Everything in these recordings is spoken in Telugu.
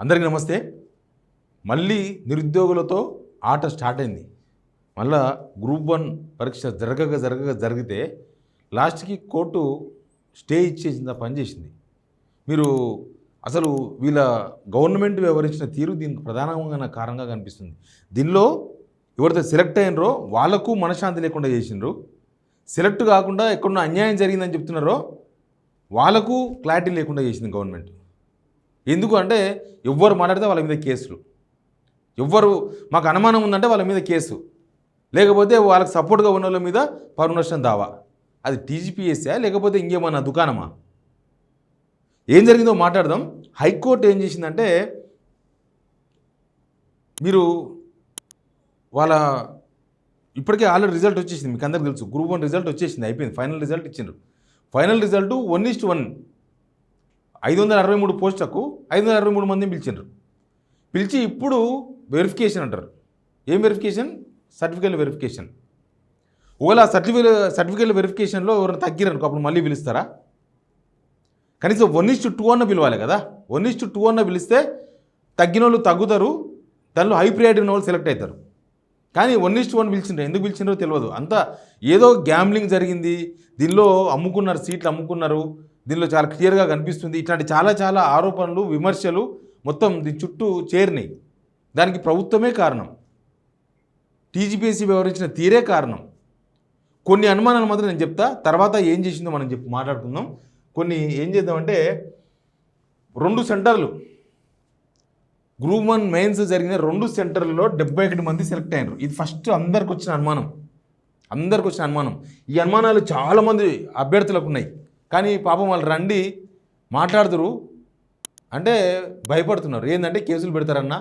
అందరికీ నమస్తే. మళ్ళీ నిరుద్యోగులతో ఆట స్టార్ట్ అయింది. మళ్ళా గ్రూప్ 1 పరీక్ష జరిగితే లాస్ట్కి కోర్టు స్టే ఇచ్చేసింది, పని చేసింది. మీరు అసలు వీళ్ళ గవర్నమెంట్ వ్యవహరించిన తీరు దీనికి ప్రధానంగా కారణంగా కనిపిస్తుంది. దీనిలో ఎవరైతే సెలెక్ట్ అయినరో వాళ్ళకు మనశ్శాంతి లేకుండా చేసిండ్రు, సెలెక్ట్ కాకుండా ఎక్కడన్నా అన్యాయం జరిగిందని చెప్తున్నారో వాళ్ళకు క్లారిటీ లేకుండా చేసింది గవర్నమెంట్. ఎందుకు అంటే ఎవ్వరు మాట్లాడితే వాళ్ళ మీద కేసులు, ఎవ్వరు మాకు అనుమానం ఉందంటే వాళ్ళ మీద కేసు, లేకపోతే వాళ్ళకి సపోర్ట్గా ఉన్న వాళ్ళ మీద పరువు నష్టం దావా. అది టీజీపీఎస్సా లేకపోతే ఇంకేమన్నా దుకాణమా? ఏం జరిగిందో మాట్లాడదాం. హైకోర్టు ఏం చేసిందంటే, మీరు వాళ్ళ ఇప్పటికే ఆల్రెడీ రిజల్ట్ వచ్చేసింది, మీకు అందరికి తెలుసు. గ్రూప్ 1 రిజల్ట్ వచ్చేసింది, అయిపోయింది. ఫైనల్ రిజల్ట్ ఇచ్చిండ్రు. ఫైనల్ రిజల్ట్ 1:1, 563 పోస్టులకు 563 మందిని పిలిచిండ్రు. పిలిచి ఇప్పుడు వెరిఫికేషన్ అంటారు. ఏం వెరిఫికేషన్? Certificate verification. ఒకవేళ సర్టిఫికేట్ వెరిఫికేషన్లో ఎవరైనా తగ్గిరనుకో అప్పుడు మళ్ళీ పిలుస్తారా? కనీసం 1:2 అన్న పిలవాలి కదా. 1:2 అన్న పిలిస్తే తగ్గిన వాళ్ళు తగ్గుతారు, దానిలో హై ప్రియారిటీ ఉన్న వాళ్ళు సెలెక్ట్ అవుతారు. కానీ 1:1 పిలిచిండ్రు. ఎందుకు పిలిచిండ్రో తెలియదు. అంతా ఏదో గ్యాంబ్లింగ్ జరిగింది, దీనిలో అమ్ముకున్నారు, సీట్లు అమ్ముకున్నారు, దీనిలో చాలా క్లియర్గా కనిపిస్తుంది. ఇట్లాంటి చాలా ఆరోపణలు, విమర్శలు మొత్తం దీని చుట్టూ చేరినాయి. దానికి ప్రభుత్వమే కారణం, టీజీపీఎస్సీ వ్యవహరించిన తీరే కారణం. కొన్ని అనుమానాలు మాత్రం నేను చెప్తా, తర్వాత ఏం చేసిందో మనం మాట్లాడుకుందాం. కొన్ని ఏం చేద్దామంటే, 2 సెంటర్లు గ్రూప్ 1 మెయిన్స్ జరిగిన 2 సెంటర్లలో 71 మంది సెలెక్ట్ అయ్యారు. ఇది ఫస్ట్ అందరికి వచ్చిన అనుమానం. ఈ అనుమానాలు చాలామంది అభ్యర్థులకు ఉన్నాయి. కానీ పాపం వాళ్ళు రండి మాట్లాడుతురు అంటే భయపడుతున్నారు. ఏంటంటే కేసులు పెడతారన్నా.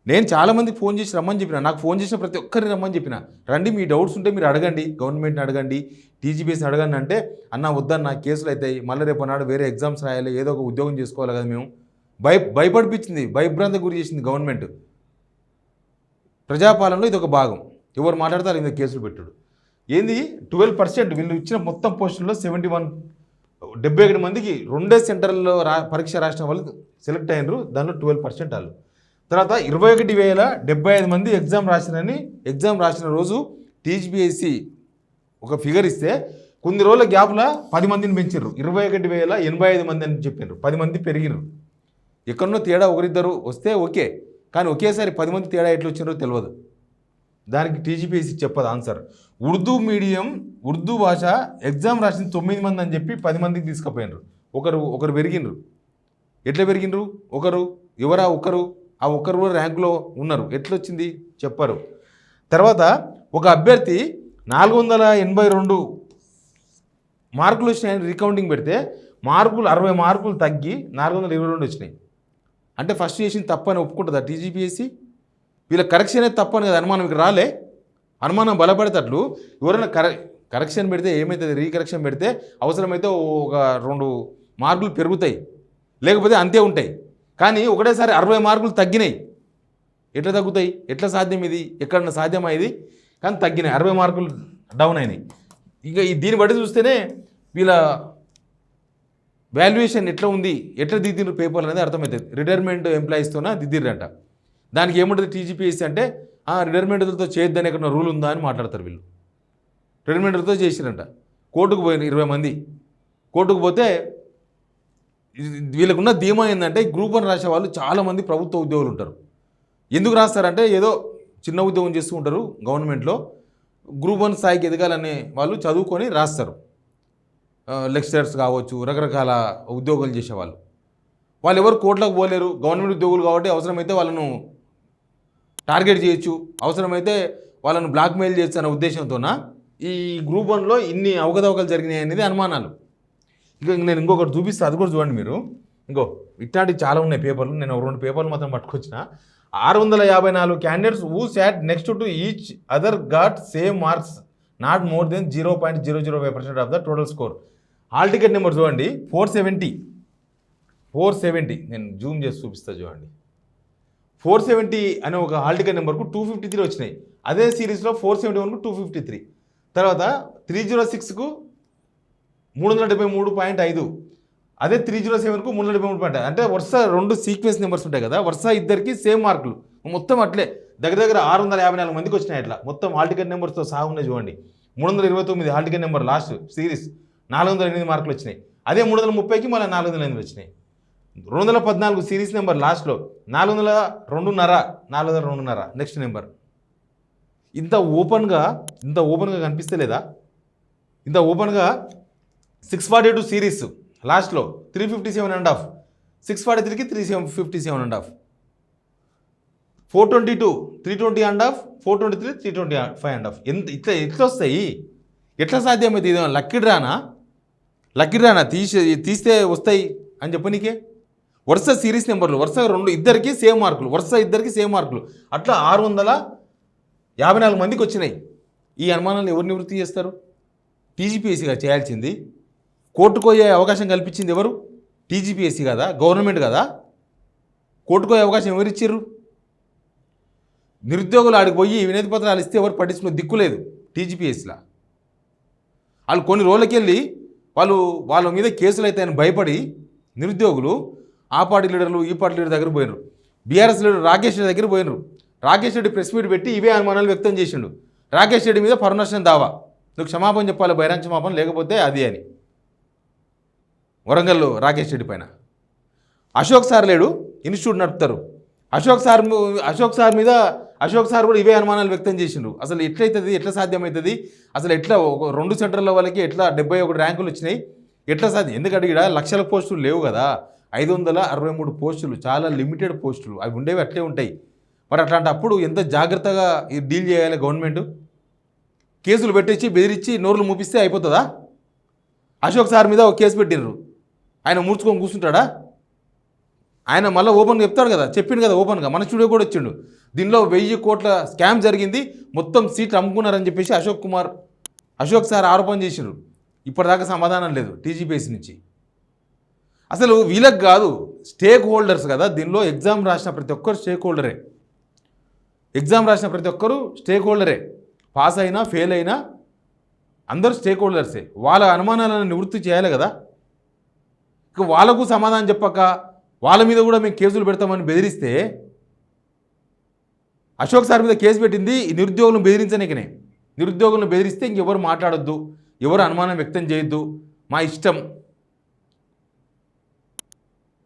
నేను చాలామందికి ఫోన్ చేసి రమ్మని చెప్పిన, నాకు ఫోన్ చేసిన ప్రతి ఒక్కరిని రమ్మని చెప్పిన, రండి మీ డౌట్స్ ఉంటే మీరు అడగండి, గవర్నమెంట్ని అడగండి, టీజీపీఎస్ని అడగండి. అంటే అన్న వద్దన్న కేసులు అవుతాయి, మళ్ళీ రేపు నాడు వేరే ఎగ్జామ్స్ రాయాలి, ఏదో ఒక ఉద్యోగం చేసుకోవాలి కదా. మేము భయపడిపించింది, భయభ్రాంతి గురి చేసింది గవర్నమెంట్. ప్రజాపాలనలో ఇది ఒక భాగం. ఎవరు మాట్లాడతారు ఇందులో కేసులు పెట్టుడు. ఏంది 12% వీళ్ళు ఇచ్చిన మొత్తం పోస్టుల్లో 71 మందికి 2 సెంటర్లలో పరీక్ష రాసిన వాళ్ళు సెలెక్ట్ అయినరు. దానిలో 12% వాళ్ళు. తర్వాత 21,075 మంది ఎగ్జామ్ రాసిన రోజు టీజీపీఎస్సీ ఒక ఫిగర్ ఇస్తే కొన్ని రోజుల గ్యాప్లో 10 మందిని పెంచారు. 21,085 మంది అని చెప్పారు. 10 మంది పెరిగినారు. ఎక్కడనో తేడా ఒకరిద్దరు వస్తే ఓకే, కానీ ఒకేసారి 10 మంది తేడా ఎట్లా వచ్చినారో తెలియదు. దానికి టీజీపీఎస్సీ చెప్పదు ఆన్సర్. ఉర్దూ మీడియం, ఉర్దూ భాష ఎగ్జామ్ రాసిన 9 మంది అని చెప్పి 10 మందికి తీసుకుపోయినారు. ఒకరు పెరిగినరు. ఎట్లా పెరిగినరు? ఆ ఒక్కరు కూడా ర్యాంకులో ఉన్నారు. ఎట్లా వచ్చింది చెప్పరు. తర్వాత ఒక అభ్యర్థి 482 మార్కులు వచ్చినాయని రికౌంటింగ్ పెడితే 60 మార్కులు తగ్గి 422 వచ్చినాయి. అంటే ఫస్ట్ చేసింది తప్పని ఒప్పుకుంటుందా టీజీపీఎస్సీ? వీళ్ళ కరెక్షన్ అయితే తప్పని కదా అనుమానం ఇక్కడ రాలే. అనుమానం బలపడేటట్లు ఎవరైనా కరెక్షన్ పెడితే ఏమవుతుంది, రీకరెక్షన్ పెడితే అవసరమైతే ఒక 2 మార్కులు పెరుగుతాయి, లేకపోతే అంతే ఉంటాయి. కానీ ఒకటేసారి 60 మార్కులు తగ్గినాయి. ఎట్లా తగ్గుతాయి? ఎట్లా సాధ్యం? ఇది ఎక్కడన్నా సాధ్యమా ఇది? కానీ తగ్గినాయి, 60 మార్కులు డౌన్ అయినాయి. ఇంకా దీన్ని బట్టి చూస్తేనే వీళ్ళ వాల్యుయేషన్ ఎట్లా ఉంది, ఎట్లా దిద్దిరు పేపర్లు అనేది అర్థమవుతుంది. రిటైర్మెంట్ ఎంప్లాయీస్తోన దిద్దిరంట. దానికి ఏముంటుంది టీజీపీఎస్సీ అంటే, రిటైర్మెంట్లతో చేయొద్దని ఎక్కడ రూల్ ఉందా అని మాట్లాడతారు వీళ్ళు. రిటైర్మెంట్లతో చేసిరంట. కోర్టుకు పోయిన 20 మంది. కోర్టుకు పోతే వీళ్ళకున్న ధీమా ఏంటంటే, గ్రూప్ 1 రాసే వాళ్ళు చాలామంది ప్రభుత్వ ఉద్యోగులు ఉంటారు. ఎందుకు రాస్తారంటే ఏదో చిన్న ఉద్యోగం చేస్తూ ఉంటారు గవర్నమెంట్లో. గ్రూప్ 1 స్థాయికి ఎదగాలనే వాళ్ళు చదువుకొని రాస్తారు. లెక్చరర్స్ కావచ్చు, రకరకాల ఉద్యోగాలు చేసేవాళ్ళు. వాళ్ళు ఎవరు కోర్టులకు పోలేరు, గవర్నమెంట్ ఉద్యోగులు కాబట్టి అవసరమైతే వాళ్ళను టార్గెట్ చేయొచ్చు, అవసరమైతే వాళ్ళను బ్లాక్మెయిల్ చేయొచ్చు అనే ఉద్దేశంతోన ఈ గ్రూప్ 1లో ఇన్ని అవకతవకలు జరిగినాయి అనేది అనుమానాలు. నేను ఇంకొకటి చూపిస్తాను, అది కూడా చూడండి మీరు. ఇట్లాంటివి చాలా ఉన్నాయి పేపర్లు. నేను 2 పేపర్లు మాత్రం పట్టుకొచ్చిన. 654 candidates who sat next to each other got same marks not more than 0.005% of the total score. Hall ticket number చూడండి 470. నేను జూమ్ చేసి చూపిస్తా చూడండి. 470 అనే ఒక హాల్ టికెట్ నెంబర్కు 253 వచ్చినాయి. అదే సిరీస్లో 471కు 253. తర్వాత 306కు 373.5, అదే 307కు 373 అంటే వరుస 2 సీక్వెన్స్ నెంబర్స్ ఉంటాయి కదా, వరుస ఇద్దరికి సేమ్ మార్కులు మొత్తం అట్లే దగ్గర 654 మందికి వచ్చినాయి. అట్లా మొత్తం హాల్ టికెట్ నెంబర్స్తో సహా ఉన్నాయి చూడండి. 329 hall ticket number last series 408 మార్కులు వచ్చినాయి. అదే 330కి మళ్ళీ 408 వచ్చినాయి. 214 సిరీస్ నెంబర్ లాస్ట్లో 402.5 నెక్స్ట్ నెంబర్. ఇంత ఓపెన్గా కనిపిస్తలేదా? ఇంత ఓపెన్గా 642 సిరీస్ లాస్ట్లో 357.5, 643కి 357.5, 422 320.5, 423 325.5. ఎట్లా వస్తాయి? ఎట్లా సాధ్యమైతే? ఇది లక్కీ డ్రానా తీస్తే వస్తాయి అని చెప్పనీకే. వరుస సిరీస్ నెంబర్లు, వరుస ఇద్దరికి సేమ్ మార్కులు అట్లా 654 మందికి వచ్చినాయి. ఈ అనుమానాలు ఎవరు నివృత్తి చేస్తారు? టీజీపీఎస్సీగా చేయాల్సింది. కోర్టుకు పోయే అవకాశం కల్పించింది ఎవరు? టీజీపీఎస్సీ కదా, గవర్నమెంట్ కదా. కోర్టుకు పోయే అవకాశం ఎవరిచ్చిర్రు? నిరుద్యోగులు ఆడికి పోయి వినతి పత్రాలు ఇస్తే ఎవరు పట్టించుకునే దిక్కు లేదు టీజీపీఎస్సీలో. వాళ్ళు కొన్ని రోజులకి వెళ్ళి వాళ్ళ మీద కేసులు అవుతాయని భయపడి నిరుద్యోగులు ఆ పార్టీ లీడర్లు ఈ పార్టీ లీడర్ దగ్గర పోయినారు. బీఆర్ఎస్ లీడర్ రాకేష్ రెడ్డి దగ్గర పోయినారు. రాకేష్ రెడ్డి ప్రెస్ మీట్ పెట్టి ఇవే అనుమానాలు వ్యక్తం చేసిండు. రాకేష్ రెడ్డి మీద పరునష్టం దావా, నువ్వు క్షమాపణ చెప్పాలి, బహిరంగ క్షమాపణ, లేకపోతే అది అని. వరంగల్లో రాకేష్ రెడ్డి పైన అశోక్ సార్ లేడు, ఇన్స్టిట్యూట్ నడుపుతారు. అశోక్ సార్ మీద కూడా ఇవే అనుమానాలు వ్యక్తం చేసిండ్రు. అసలు ఎట్లయితుంది? ఎట్లా సాధ్యమవుతుంది? అసలు ఎట్లా 2 సెంటర్ల వాళ్ళకి ఎట్లా 71 ర్యాంకులు వచ్చినాయి? ఎట్లా సాధ్యం? ఎందుకంటే ఇక్కడ లక్షల పోస్టులు లేవు కదా, 563 పోస్టులు, చాలా లిమిటెడ్ పోస్టులు. అవి ఉండేవి అట్లే ఉంటాయి. మరి అట్లాంటప్పుడు ఎంత జాగ్రత్తగా డీల్ చేయాలి గవర్నమెంట్? కేసులు పెట్టించి బెదిరించి నోర్లు మూపిస్తే అయిపోతుందా? అశోక్ సార్ మీద ఒక కేసు పెట్టినరు, ఆయన మూర్చుకొని కూర్చుంటాడా? ఆయన మళ్ళీ ఓపెన్గా చెప్తాడు కదా, చెప్పిండు కదా ఓపెన్గా, మన స్టూడియో కూడా వచ్చిండు. దీనిలో 1000 కోట్ల స్కామ్ జరిగింది, మొత్తం సీట్లు అమ్ముకున్నారని చెప్పేసి అశోక్ సార్ ఆరోపణ చేసిండ్రు. ఇప్పటిదాకా సమాధానం లేదు టీజీపీఎస్సీ నుంచి. అసలు వీళ్ళకి కాదు, స్టేక్ హోల్డర్స్ కదా దీనిలో. ఎగ్జామ్ రాసిన ప్రతి ఒక్కరు స్టేక్ హోల్డరే. పాస్ అయినా ఫెయిల్ అయినా అందరూ స్టేక్ హోల్డర్సే. వాళ్ళ అనుమానాలను నివృత్తి చేయాలి కదా. ఇక వాళ్ళకు సమాధానం చెప్పక వాళ్ళ మీద కూడా మేము కేసులు పెడతామని బెదిరిస్తే, అశోక్ సార్ మీద కేసు పెట్టింది ఈ నిరుద్యోగులను బెదిరించనికనే. నిరుద్యోగులను బెదిరిస్తే ఇంకెవరు మాట్లాడొద్దు, ఎవరు అనుమానం వ్యక్తం చేయొద్దు, మా ఇష్టం.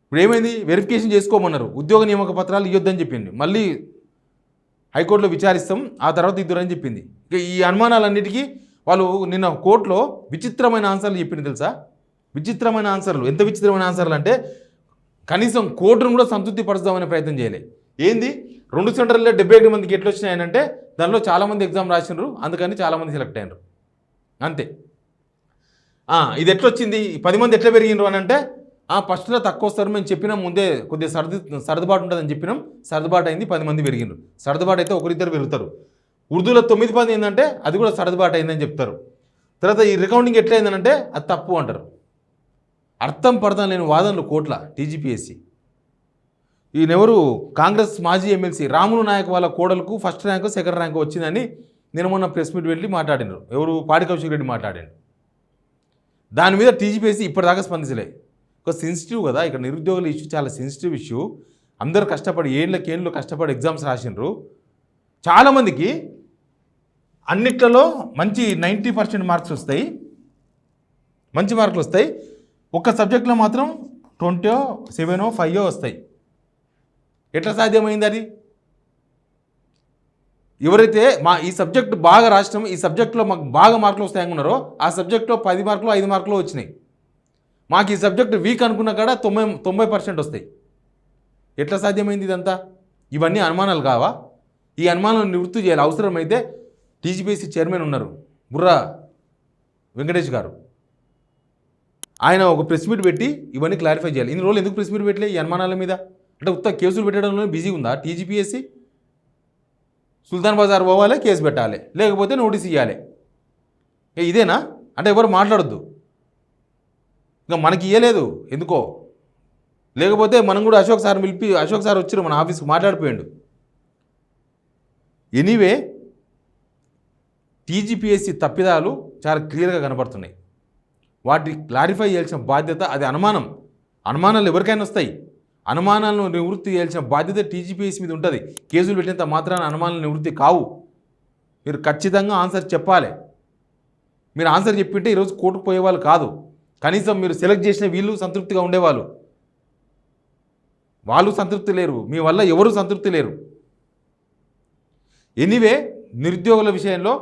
ఇప్పుడు ఏమైంది? వెరిఫికేషన్ చేసుకోమన్నారు, ఉద్యోగ నియామక పత్రాలు ఇవ్వద్దని చెప్పింది. మళ్ళీ హైకోర్టులో విచారిస్తాం, ఆ తర్వాత ఇద్దరని చెప్పింది. ఇక ఈ అనుమానాలన్నిటికీ వాళ్ళు నిన్న కోర్టులో విచిత్రమైన ఆన్సర్లు చెప్పింది తెలుసా? విచిత్రమైన ఆన్సర్లు. ఎంత విచిత్రమైన ఆన్సర్లు అంటే కనీసం కోర్టును కూడా సంతృప్తి పరచుదామనే ప్రయత్నం చేయలే. ఏంది? 2 సెంటర్లలో 71 మందికి ఎట్లా వచ్చినాయనంటే దానిలో చాలామంది ఎగ్జామ్ రాసినారు, అందుకని చాలామంది సెలెక్ట్ అయినారు, అంతే. ఇది ఎట్లా వచ్చింది? 10 మంది ఎట్లా పెరిగినారు అని అంటే, ఫస్ట్లో తక్కువ వస్తారు, మేము చెప్పినాం ముందే, కొద్దిగా సర్దుబాటు ఉంటుందని చెప్పినాం, సర్దుబాటు అయింది, 10 మంది పెరిగినారు. సర్దుబాటు అయితే ఒకరిద్దరు పెరుగుతారు. ఉర్దూలో 9 మంది ఏంటంటే అది కూడా సర్దుబాటు అయిందని చెప్తారు. తర్వాత ఈ రికౌంటింగ్ ఎట్లా అయిందనంటే అది తప్పు అంటారు. అర్థం పడతాం లేని వాదనలు కోట్ల టీజీపీఎస్సీ. ఈయనెవరు? కాంగ్రెస్ మాజీ ఎమ్మెల్సీ రాములు నాయక్ వాళ్ళ కోడలకు ఫస్ట్ ర్యాంకు సెకండ్ ర్యాంకు వచ్చిందని నేను మొన్న ప్రెస్ మీట్ వెళ్ళి మాట్లాడినారు. ఎవరు? పాడి కౌశిక్ రెడ్డి మాట్లాడారు. దాని మీద టీజీపీఎస్సీ ఇప్పటిదాకా స్పందించలే. ఒక సెన్సిటివ్ కదా, ఇక్కడ నిరుద్యోగుల ఇష్యూ చాలా సెన్సిటివ్ ఇష్యూ. అందరూ కష్టపడి ఏళ్ళకేళ్ళు కష్టపడి ఎగ్జామ్స్ రాసినారు. చాలామందికి అన్నిట్లలో మంచి 90% మార్క్స్ వస్తాయి, మంచి మార్కులు వస్తాయి. ఒక్క సబ్జెక్ట్లో మాత్రం 20, 7, 5 వస్తాయి. ఎట్లా సాధ్యమైంది అది? ఎవరైతే ఈ సబ్జెక్టు బాగా రాష్ట్రం, ఈ సబ్జెక్టులో మాకు బాగా మార్కులు వస్తాయి అనుకున్నారో ఆ సబ్జెక్టులో 10 మార్కులు 5 మార్కులు వచ్చినాయి. మాకు ఈ సబ్జెక్టు వీక్ అనుకున్న కాడ 90% వస్తాయి. ఎట్లా సాధ్యమైంది ఇదంతా? ఇవన్నీ అనుమానాలు కావా? ఈ అనుమానాలను నివృత్తి చేయాలి. అవసరమైతే టీజీపీఎస్సీ చైర్మన్ ఉన్నారు బుర్రా వెంకటేష్ గారు, ఆయన ఒక ప్రెస్ మీట్ పెట్టి ఇవన్నీ క్లారిఫై చేయాలి. ఇన్ని రోజులు ఎందుకు ప్రెస్ మీట్ పెట్టలే ఈ అనుమానాల మీద? అంటే ఉత్త కేసులు పెట్టడంలో బిజీగా ఉందా టీజీపీఎస్సీ? సుల్తాన్ బజార్ పోవాలి, కేసు పెట్టాలి, లేకపోతే నోటీస్ ఇవ్వాలి. ఇదేనా? అంటే ఎవరు మాట్లాడొద్దు, ఇంకా మనకి ఇవ్వలేదు ఎందుకో, లేకపోతే మనం కూడా అశోక్ సార్ వచ్చారు మన ఆఫీస్కి, మాట్లాడిపోయాడు. ఎనీవే టీజీపీఎస్సీ తప్పిదాలు చాలా క్లియర్గా కనపడుతున్నాయి. వాటిని క్లారిఫై చేయాల్సిన బాధ్యత, అది అనుమానం అనుమానాలు ఎవరికైనా వస్తాయి. అనుమానాలను నివృత్తి చేయాల్సిన బాధ్యత టీజీపీఎస్సీ మీద ఉంటుంది. కేసులు పెట్టినంత మాత్రాన అనుమానాలు నివృత్తి కావు. మీరు ఖచ్చితంగా ఆన్సర్ చెప్పాలి. మీరు ఆన్సర్ చెప్పింటే ఈరోజు కోర్టుకు పోయేవాళ్ళు కాదు. కనీసం మీరు సెలెక్ట్ చేసిన వీళ్ళు సంతృప్తిగా ఉండేవాళ్ళు. వాళ్ళు సంతృప్తి లేరు, మీ వల్ల ఎవరు సంతృప్తి లేరు. ఎనీవే, నిరుద్యోగుల విషయంలో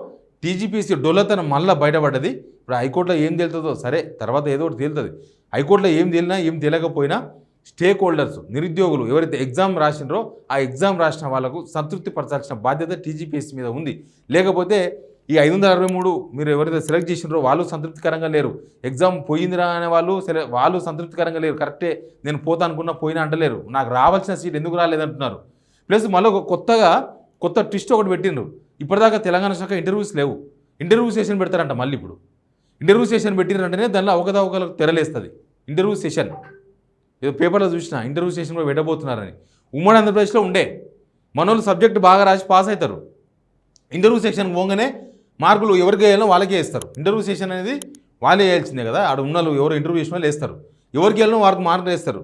టీజీపీఎస్సీ డొల్లతనం మళ్ళీ బయటపడ్డది. ఇప్పుడు హైకోర్టులో ఏం తేలుతుందో సరే, తర్వాత ఏదో ఒకటి తేలుతుంది. హైకోర్టులో ఏం తేలినా ఏం తెలియకపోయినా స్టేక్ హోల్డర్స్, నిరుద్యోగులు ఎవరైతే ఎగ్జామ్ రాసినారో ఆ ఎగ్జామ్ రాసిన వాళ్ళకు సంతృప్తి పరచాల్సిన బాధ్యత టీజీపీఎస్సీ మీద ఉంది. లేకపోతే ఈ 563 మీరు ఎవరైతే సెలెక్ట్ చేసినారో వాళ్ళు సంతృప్తికరంగా లేరు. ఎగ్జామ్ పోయిందిరా అనే వాళ్ళు సంతృప్తికరంగా లేరు. కరెక్టే, నేను పోతా అనుకున్నా పోయినా అంటలేరు. నాకు రావాల్సిన సీట్ ఎందుకు రాలేదంటున్నారు. ప్లస్ మళ్ళీ కొత్త ట్విస్ట్ ఒకటి పెట్టిండ్రు. ఇప్పటిదాకా తెలంగాణ శాఖ ఇంటర్వ్యూస్ లేవు. ఇంటర్వ్యూ సెషన్ పెడతారంట. మళ్ళీ ఇప్పుడు ఇంటర్వ్యూ సెషన్ పెట్టిరంటేనే దానిలో అవకతవకలకు తెరలేస్తుంది. ఇంటర్వ్యూ సెషన్ ఏదో పేపర్లో చూసిన ఇంటర్వ్యూ సెషన్ కూడా పెట్టబోతున్నారని. ఉమ్మడి ఆంధ్రప్రదేశ్లో ఉండే మనోళ్ళు సబ్జెక్ట్ బాగా రాసి పాస్ అవుతారు. ఇంటర్వ్యూ సెషన్ పోగానే మార్కులు ఎవరికి వేయాలో వాళ్ళకే వేస్తారు. ఇంటర్వ్యూ సెషన్ అనేది వాళ్ళే వేయాల్సిందే కదా. ఆడ ఉన్న ఎవరు ఇంటర్వ్యూ చేసిన వాళ్ళు వేస్తారు. ఎవరికి వెళ్ళినా వారికి మార్కులు వేస్తారు.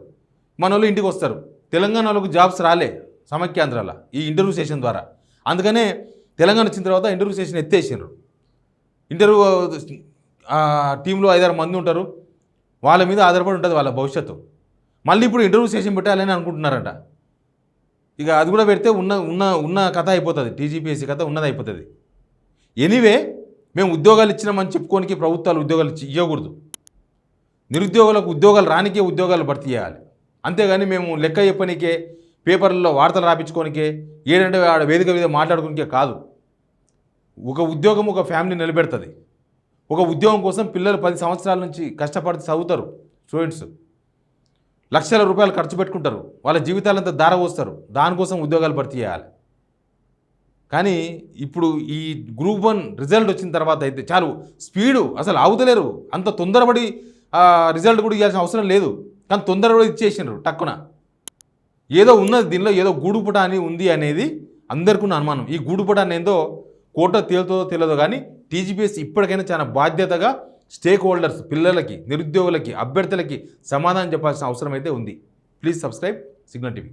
మన వాళ్ళు ఇంటికి వస్తారు. తెలంగాణలోకి జాబ్స్ రాలే సమైక్యాంధ్రాల ఈ ఇంటర్వ్యూ సెషన్ ద్వారా. అందుకనే తెలంగాణ వచ్చిన తర్వాత ఇంటర్వ్యూ సెషన్ ఎత్తేసారు. ఇంటర్వ్యూ టీంలో 5-6 మంది ఉంటారు. వాళ్ళ మీద ఆధారపడి ఉంటుంది వాళ్ళ భవిష్యత్తు. మళ్ళీ ఇప్పుడు ఇంటర్వ్యూ సెషన్ పెట్టాలని అనుకుంటున్నారంట. ఇక అది కూడా పెడితే ఉన్న కథ అయిపోతుంది. టీజీపీఎస్సీ కథ ఉన్నది అయిపోతుంది. ఎనీవే, మేము ఉద్యోగాలు ఇచ్చినామని చెప్పుకోనికి ప్రభుత్వాలు ఉద్యోగాలు ఇవ్వకూడదు. నిరుద్యోగులకు ఉద్యోగాలు రానికే ఉద్యోగాలు భర్తీ చేయాలి. అంతేగాని మేము లెక్క చెప్పనికే, పేపర్లలో వార్తలు రాపించుకోనికే, ఏదంటే ఆడ వేదిక మీద మాట్లాడుకోనికే కాదు. ఒక ఉద్యోగం ఒక ఫ్యామిలీ నిలబెడుతుంది. ఒక ఉద్యోగం కోసం పిల్లలు 10 సంవత్సరాల నుంచి కష్టపడి చదువుతారు. స్టూడెంట్స్ లక్షల రూపాయలు ఖర్చు పెట్టుకుంటారు. వాళ్ళ జీవితాలంతా దారపోస్తారు. దానికోసం ఉద్యోగాలు భర్తీ చేయాలి. కానీ ఇప్పుడు ఈ గ్రూప్ 1 రిజల్ట్ వచ్చిన తర్వాత అయితే చాలు, స్పీడు అసలు ఆగుతలేరు. అంత తొందరపడి రిజల్ట్ కూడా ఇవ్వాల్సిన అవసరం లేదు. కానీ తొందరపడి ఇచ్చేసినారు టక్కున. ఏదో ఉన్నది దీనిలో, ఏదో గూడుపుట అని ఉంది అనేది అందరికీ ఉన్న అనుమానం. ఈ గూడుపుట అనేదో కోర్టు తేలుతుందో తెలియదో కానీ టీజీపీఎస్సీ ఇప్పటికైనా చాలా బాధ్యతగా స్టేక్ హోల్డర్స్, పిల్లలకి, నిరుద్యోగులకి, అభ్యర్థులకి సమాధానం చెప్పాల్సిన అవసరం అయితే ఉంది. Please subscribe signal TV.